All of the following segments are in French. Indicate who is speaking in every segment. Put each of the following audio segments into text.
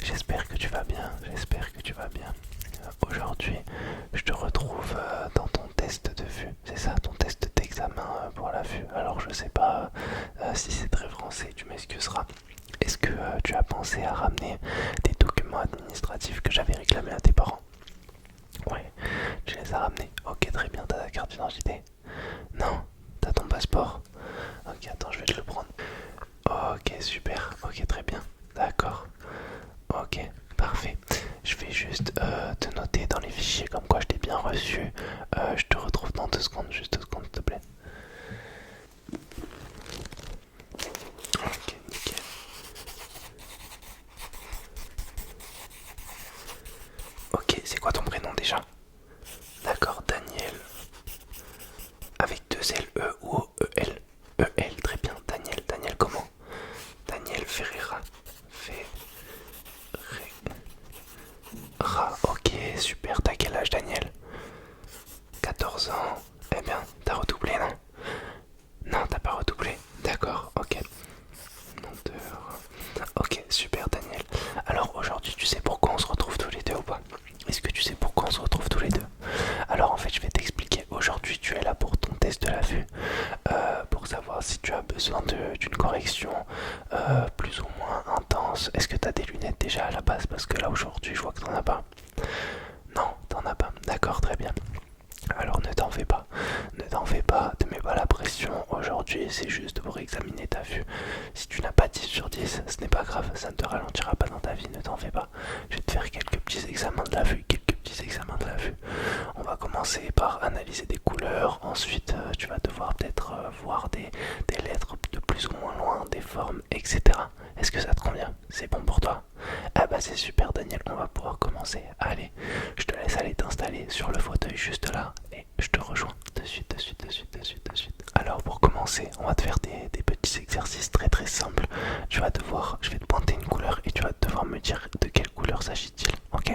Speaker 1: j'espère que tu vas bien, j'espère que tu vas bien. Aujourd'hui, je te retrouve dans ton test de vue, c'est ça, ton test d'examen pour la vue. Alors je sais pas si c'est très français, tu m'excuseras. Est-ce que tu as pensé à ramener des documents administratifs que j'avais réclamés à tes parents? Ouais, tu les as ramenés. Ok, très bien, t'as ta carte d'identité? Non, t'as ton passeport? Ok, attends, je vais te le prendre. Ok, super, ok, très bien, d'accord. Ok, parfait. Je vais juste te noter dans les fichiers comme quoi je t'ai bien reçu. Je te retrouve dans 2 secondes, juste 2 secondes s'il te plaît. Ok, nickel. Ok, c'est quoi ton prénom déjà? D'accord, Daniel. Avec 2 L, E ou E-L? E-L, très bien. Daniel, Daniel comment? Daniel Ferreira. Ferreira, ok, super. T'as quel âge, Daniel? 14 ans. Eh bien, t'as redoublé, non? Non, t'as pas redoublé. D'accord, ok. Monteur. Ok, super Daniel. Alors aujourd'hui, tu sais pourquoi on se retrouve tous les deux ou pas? Est-ce que tu sais pourquoi on se retrouve tous les deux? Alors en fait, je vais t'expliquer. Aujourd'hui, tu es là pour ton test de la vue, pour savoir si tu as besoin d'une correction plus ou moins intense. Est-ce que tu as des lunettes déjà à la base? Parce que là aujourd'hui, je vois que t'en as pas. Non, t'en as pas. D'accord, très bien. Alors ne t'en fais pas, ne t'en fais pas, te mets pas la pression. Aujourd'hui, c'est juste pour examiner ta vue. Si tu n'as pas 10 sur 10, ce n'est pas grave, ça ne te ralentira pas dans ta vie, ne t'en fais pas. Je vais te faire quelques petits examens de la vue, quelques petits examens de la vue. On va commencer par analyser des couleurs, ensuite tu vas devoir peut-être voir des lettres de plus ou moins loin, des formes, etc. Est-ce que ça te convient? C'est bon pour toi? Ah bah c'est super Daniel, on va pouvoir commencer. Allez, je te laisse aller t'installer sur le fauteuil juste là et je te rejoins de suite, de suite, de suite, de suite, de suite. Alors pour commencer, on va te faire des petits exercices très très simples. Tu vas devoir, je vais te pointer une couleur et tu vas devoir me dire de quelle couleur s'agit-il. Ok?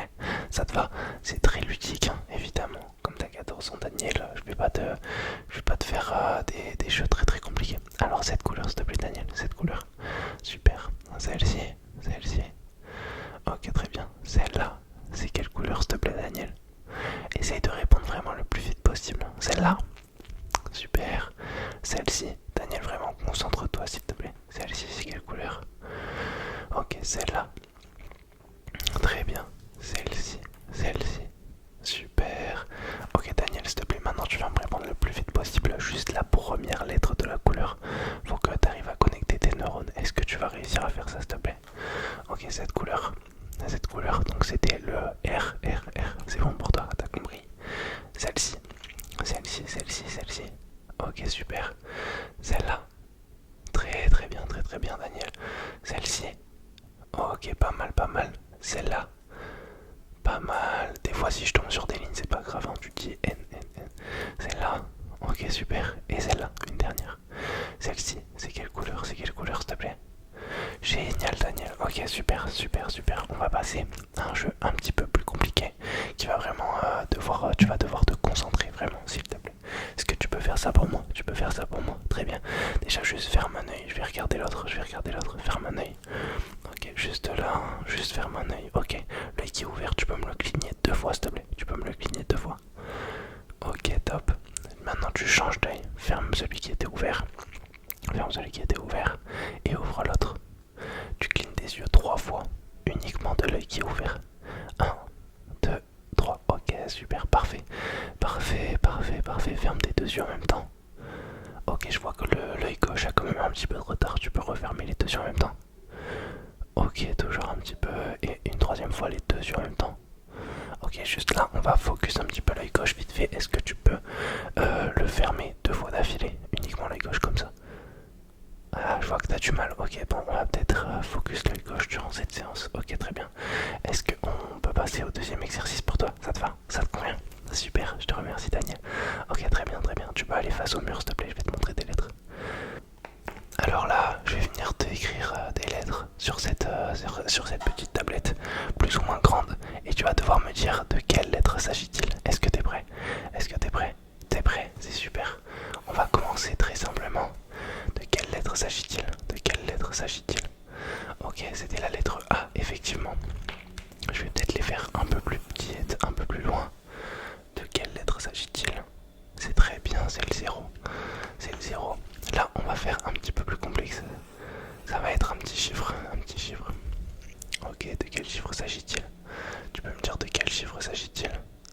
Speaker 1: Ça te va? C'est très ludique, hein, évidemment. Comme t'as 14 ans Daniel, je vais pas te faire des jeux très très compliqués. Alors cette couleur s'il te plaît Daniel, cette couleur. Super. Celle-ci, celle-ci. Ok, très bien. Celle-là, c'est quelle couleur s'il te plaît Daniel? Essaye de répondre vraiment le plus vite possible. Celle-là. Super. Celle-ci. Daniel, vraiment, concentre-toi s'il te plaît. Celle-ci, c'est quelle couleur? Ok, celle-là. Très bien. Celle-ci. Celle-ci. Super. Ok, Daniel, s'il te plaît, maintenant tu vas me répondre le plus vite possible. Juste la première lettre de la couleur. Faut que tu arrives à connecter tes neurones. Est-ce que tu vas réussir à faire ça, s'il te plaît? Ok, cette couleur. Cette couleur, donc c'était le R, R, R. C'est bon pour toi, t'as compris? Celle-ci. Celle-ci, celle-ci, celle-ci. Ok, super. Celle-là. Très très bien, très très bien, Daniel. Celle-ci. Ok, pas mal, pas mal. Celle-là. Pas mal. Des fois, si je tombe sur des lignes, c'est pas grave, hein. Tu dis N, N, N. Celle-là. Ok, super. Et celle-là, une dernière. Celle-ci, c'est quelle couleur? C'est quelle couleur, s'il te plaît? Génial, Daniel. Ok, super, super, super. On va passer à un jeu un petit peu plus compliqué qui va vraiment tu vas devoir te concentrer vraiment, s'il te plaît. Est-ce que tu peux faire ça pour moi? Tu peux faire ça pour moi? Très bien. Déjà, juste ferme un œil. Je vais regarder l'autre. Je vais regarder l'autre. Ferme un œil. Ok, juste là. Juste ferme un œil. Ok. L'œil qui est ouvert, tu peux me le cligner 2 fois, s'il te plaît. Tu peux me le cligner 2 fois. Ok, top. Maintenant, tu changes d'œil. Ferme celui qui était ouvert. Ferme celui qui était ouvert. Et ouvre l'autre. Tu clignes des yeux 3 fois, uniquement de l'œil qui est ouvert. Un, 2, 3. Ok, super, parfait. Parfait, parfait, parfait. Ferme tes 2 yeux en même temps. Ok, je vois que l'œil gauche a quand même un petit peu de retard. Tu peux refermer les 2 yeux en même temps. Ok, toujours un petit peu. Et une 3e fois les 2 yeux en même temps. Ok, juste là, on va focus un petit peu l'œil gauche vite fait. Est-ce que tu peux le fermer 2 fois d'affilée? Uniquement l'œil gauche comme ça. Ah, je vois que t'as du mal. Ok, bon, on va peut-être focus l'œil gauche durant cette séance. Ok, très bien. Est-ce qu'on peut passer au deuxième exercice pour toi? Ça te va? Ça te convient? Super, je te remercie Daniel. Ok, très bien, très bien. Tu peux aller face au mur s'il te plaît, je vais te montrer des lettres. Alors là, je vais venir te écrire des lettres sur cette petite tablette, plus ou moins grande, et tu vas devoir me dire de quelle lettre s'agit-il. Est-ce que t'es prêt? Est-ce que t'es prêt? T'es prêt? C'est super. On va commencer très simplement. De quelle lettre s'agit-il? De quelle lettre s'agit-il? Ok, c'était la lettre A, effectivement. quel chiffre s'agit-il? Tu peux me dire de quel chiffre s'agit-il?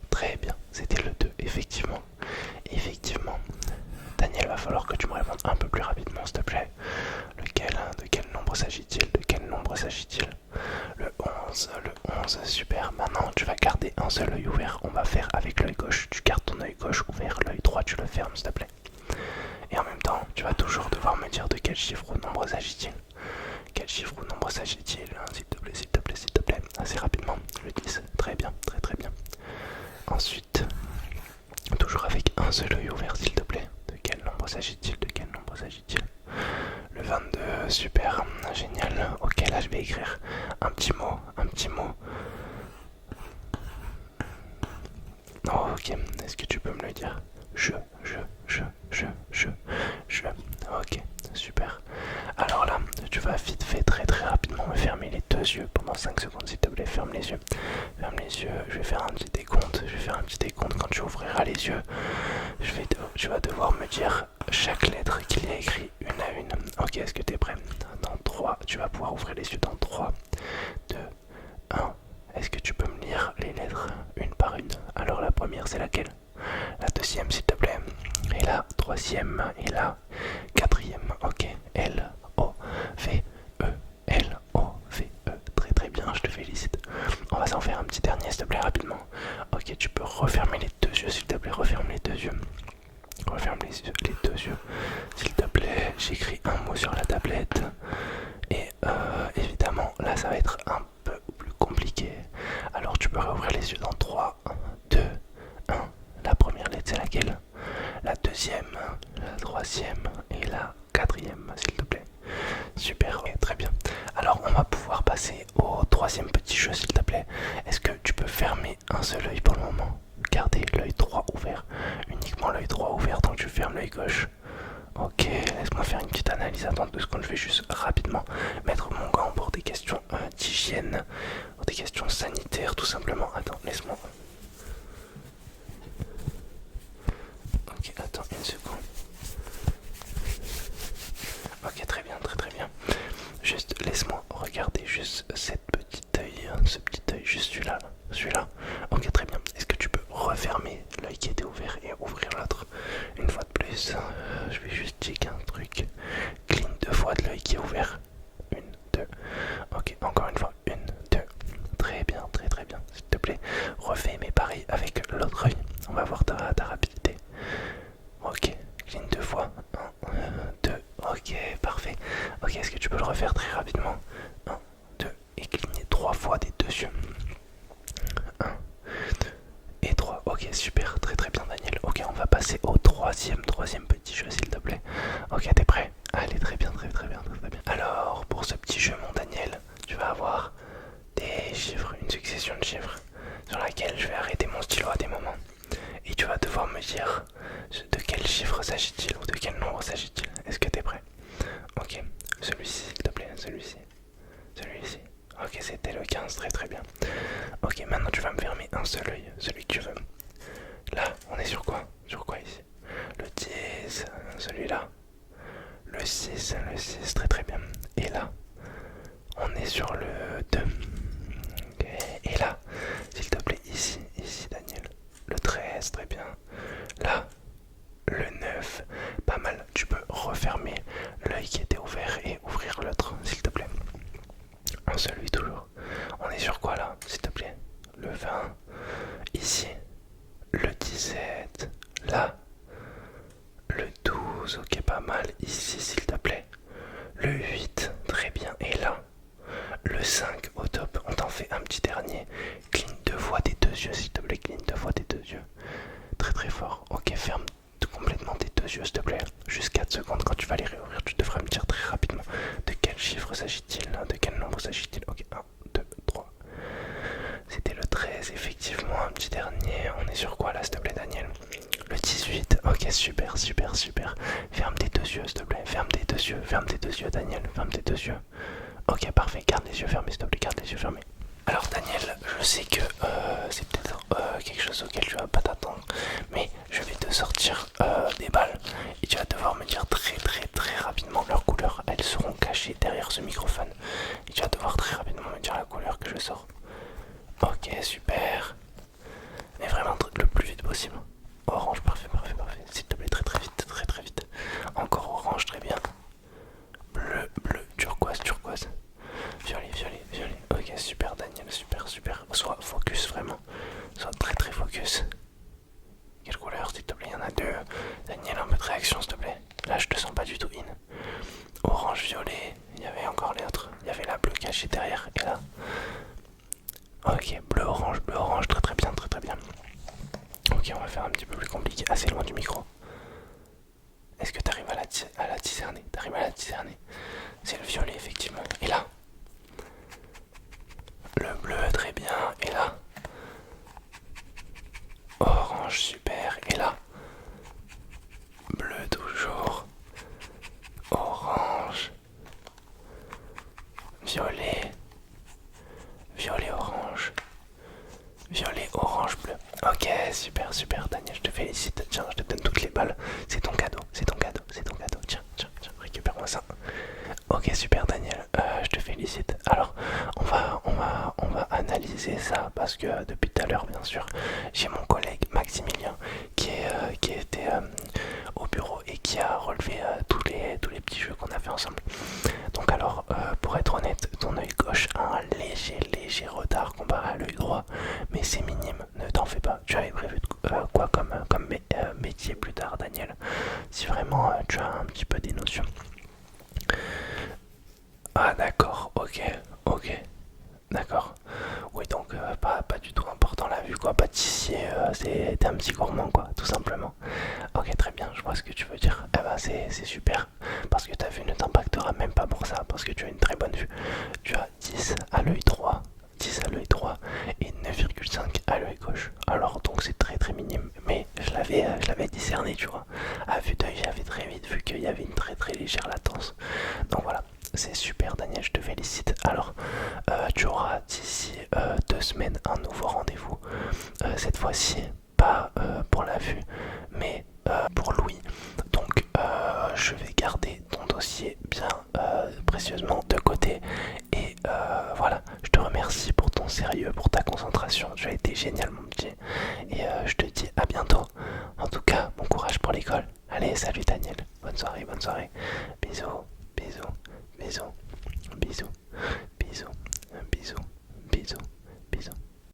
Speaker 1: Très bien, c'était le 2, effectivement. Effectivement. Daniel, va falloir que tu me répondes un peu plus rapidement, s'il te plaît. Lequel? De quel nombre s'agit-il? De quel nombre s'agit-il? Le 11, super. Maintenant, tu vas garder un seul œil ouvert. On va faire avec l'œil gauche. Tu gardes ton œil gauche ouvert, l'œil droit, tu le fermes, s'il te plaît. Et en même temps, tu vas toujours devoir me dire de quel chiffre ou nombre s'agit-il. Quel chiffre ou nombre s'agit-il? S'il te plaît, s'il te plaît, s'il te plaît. Assez rapidement, le 10. Très bien, très très bien. Ensuite, toujours avec un seul œil ouvert, s'il te plaît. De quel nombre s'agit-il? De quel nombre s'agit-il? Le 22, super, génial. Ok, là je vais écrire un petit mot, un petit mot. Oh, ok, est-ce que tu peux me le dire? Je. Ok, super. Alors là, tu vas vite fait très très rapidement me fermer les deux yeux pendant 5 secondes, s'il te plaît. Ferme les yeux. Ferme les yeux. Je vais faire un petit décompte. Je vais faire un petit décompte quand tu ouvriras les yeux. Tu vas devoir me dire chaque lettre qu'il y a écrit une à une. Ok, est-ce que tu es prêt? Dans 3, tu vas pouvoir ouvrir les yeux dans 3, 2, 1. Est-ce que tu peux me lire les lettres une par une? Alors la première c'est laquelle? La deuxième s'il te plaît. Et la troisième et la quatrième. Ok. L-O-V-E. L-O-V-E. Très très bien, je te félicite. On va s'en faire un petit dernier s'il te plaît rapidement. Ok, tu peux refermer les deux yeux s'il te plaît. Referme les deux yeux. Referme les deux yeux s'il te plaît. J'écris un mot sur la tablette. Et évidemment là ça va être un peu plus compliqué. Alors tu peux réouvrir les yeux dans 3, 2, 1. La première lettre c'est laquelle? La deuxième, la troisième et la quatrième s'il te plaît. Super, okay, très bien. Alors on va pouvoir passer au troisième petit jeu s'il te plaît. Est-ce que tu peux fermer un seul œil pour le moment? Garder l'œil droit ouvert. Uniquement l'œil droit ouvert, donc tu fermes l'œil gauche. Ok, laisse-moi faire une petite analyse. Attends 2 secondes, je vais juste rapidement mettre mon gant pour des questions d'hygiène, pour des questions sanitaires tout simplement. Attends, laisse-moi. Ok, attends une seconde. Ok, très bien, très très bien. Juste laisse-moi regarder juste cette petite œil, ce petit œil, juste celui-là, celui-là. Ok, très bien. Est-ce que tu peux refermer l'œil qui était ouvert et ouvrir l'autre une fois de plus? Je vais juste checker un truc. Cligne 2 fois de l'œil qui est ouvert. 1, 2. Ok, encore une fois. 1, 2. Très bien, très très bien. S'il te plaît, refais mais pareil avec l'autre œil. On va voir ta rapidité. Ok, cligne 2 fois. 1, 2. Ok, parfait. Ok, est-ce que tu peux le refaire très rapidement? 1, 2. Et cligner 3 fois des deux yeux. 1, 2 et 3. Ok, super, très très bien Daniel. Ok, on va passer au troisième petit jeu s'il te plaît. Ok, t'es prêt? Allez, très bien, très très bien, très bien. Alors, pour ce petit jeu mon Daniel, tu vas avoir des chiffres, une succession de chiffres sur laquelle je vais arrêter mon stylo à des moments. Et tu vas devoir me dire de quel chiffre s'agit-il ou de quel nombre s'agit-il. Est-ce que t'es prêt? Ok, celui-ci s'il te plaît, celui-ci. Celui-ci. Ok, c'était le 15, très très bien. Ok, maintenant tu vas me fermer un seul œil, celui que tu veux. Là, on est sur quoi? Sur quoi ici? Le 10, celui-là. Le 6, très très bien. Et là, on est sur le 2. Okay. Et là, s'il te plaît, ici Daniel. Le 13, très bien. Là, le 9, pas mal. Tu peux refermer l'œil qui était ouvert et ouvrir l'autre, s'il te plaît. Un seul œil toujours. On est sur quoi là, s'il te plaît? Le 20, ici. Le 17, là. Le 12, ok, pas mal. Ici, s'il te plaît. Le 8, très bien. Et là, le 5, au top. On t'en fait un petit dernier. Cligne 2 fois tes deux yeux, s'il te plaît. Cligne 2 fois tes deux yeux. Très très fort. Ok, ferme complètement tes deux yeux, s'il te plaît. Juste 4 secondes. Quand tu vas les réouvrir, tu devrais me dire très rapidement de quel chiffre s'agit-il, de quel nombre s'agit-il. Ok, 1, 2, 3. C'était le 13, effectivement. Un petit dernier. On est sur quoi là, s'il te plaît, Daniel? Le 18. Ok, super, super, super. Ferme tes deux yeux, s'il te plaît. Ferme tes deux yeux. Ferme tes deux yeux, Daniel. Ferme tes deux yeux. Ok, parfait. Garde les yeux fermés, s'il te plaît. Garde les yeux fermés. Alors Daniel, je sais que c'est peut-être quelque chose auquel tu vas pas t'attendre, mais je vais te sortir des balles et tu vas devoir me dire très très très rapidement leur couleur. Elles seront cachées derrière ce microphone et tu vas devoir très rapidement me dire la couleur que je sors. sort. Ok, super. Mais vraiment le plus vite possible. Orange, parfait, parfait, parfait. S'il te plaît, très très vite, très très vite. Encore orange, très bien. Bleu, bleu, turquoise, turquoise. Violet, violet, violet. Ok, super Daniel, super, super. Sois focus vraiment. Sois très très focus. Quelle couleur, s'il te plaît? Il y en a deux. Daniel, un peu de réaction, s'il te plaît. Là, je te sens pas du tout in. Orange, violet. Il y avait encore les autres. Il y avait la bleue cachée derrière. Et là. Ok, bleu, orange. Très très bien, très très bien. Ok, on va faire un petit peu plus compliqué. Assez loin du micro. Est-ce que tu arrives à la discerner? T'arrives à la discerner? C'est le violet, effectivement. Et là? Le bleu, très bien. Et là? Orange, super. Et là? Bleu, toujours. Orange. Violet. Violet, orange. Violet, orange, bleu. Ok, super, super, Daniel, je te félicite. Tiens, je te donne toutes les balles. C'est ton cadeau, c'est ton cadeau, c'est ton cadeau. Tiens, tiens, tiens, récupère-moi ça. Ok, super, Daniel, je te félicite. Alors, on va analyser ça parce que depuis tout à l'heure, bien sûr, j'ai mon collègue Maximilien qui était au bureau et qui a relevé tous les petits jeux qu'on a fait ensemble. Donc alors, pour être honnête, ton œil gauche a un léger retard comparé à l'œil droit, mais c'est minime, ne t'en fais pas. Tu avais prévu quoi comme métier plus tard, Daniel? Si vraiment tu as un petit peu des notions. Ah d'accord, ok, d'accord. Oui donc pas du tout important la vue quoi, pâtissier, t'es un petit gourmand quoi, tout simplement. Ok très bien, je vois ce que tu veux dire. Eh ben c'est super, parce que ta vue ne t'impactera même pas pour ça, parce que tu as une très bonne vue. Tu as 10 à l'œil droit, 10 à l'œil droit et 9,5 à l'œil gauche. Alors donc c'est très très minime, mais je l'avais discerné tu vois. À vue d'œil j'avais très vite vu qu'il y avait une très très légère latence. Donc voilà, c'est super Daniel, je te félicite. Alors tu auras d'ici 2 semaines un nouveau rendez-vous. Cette fois-ci pas pour la vue mais pour Louis. Donc je vais garder ton dossier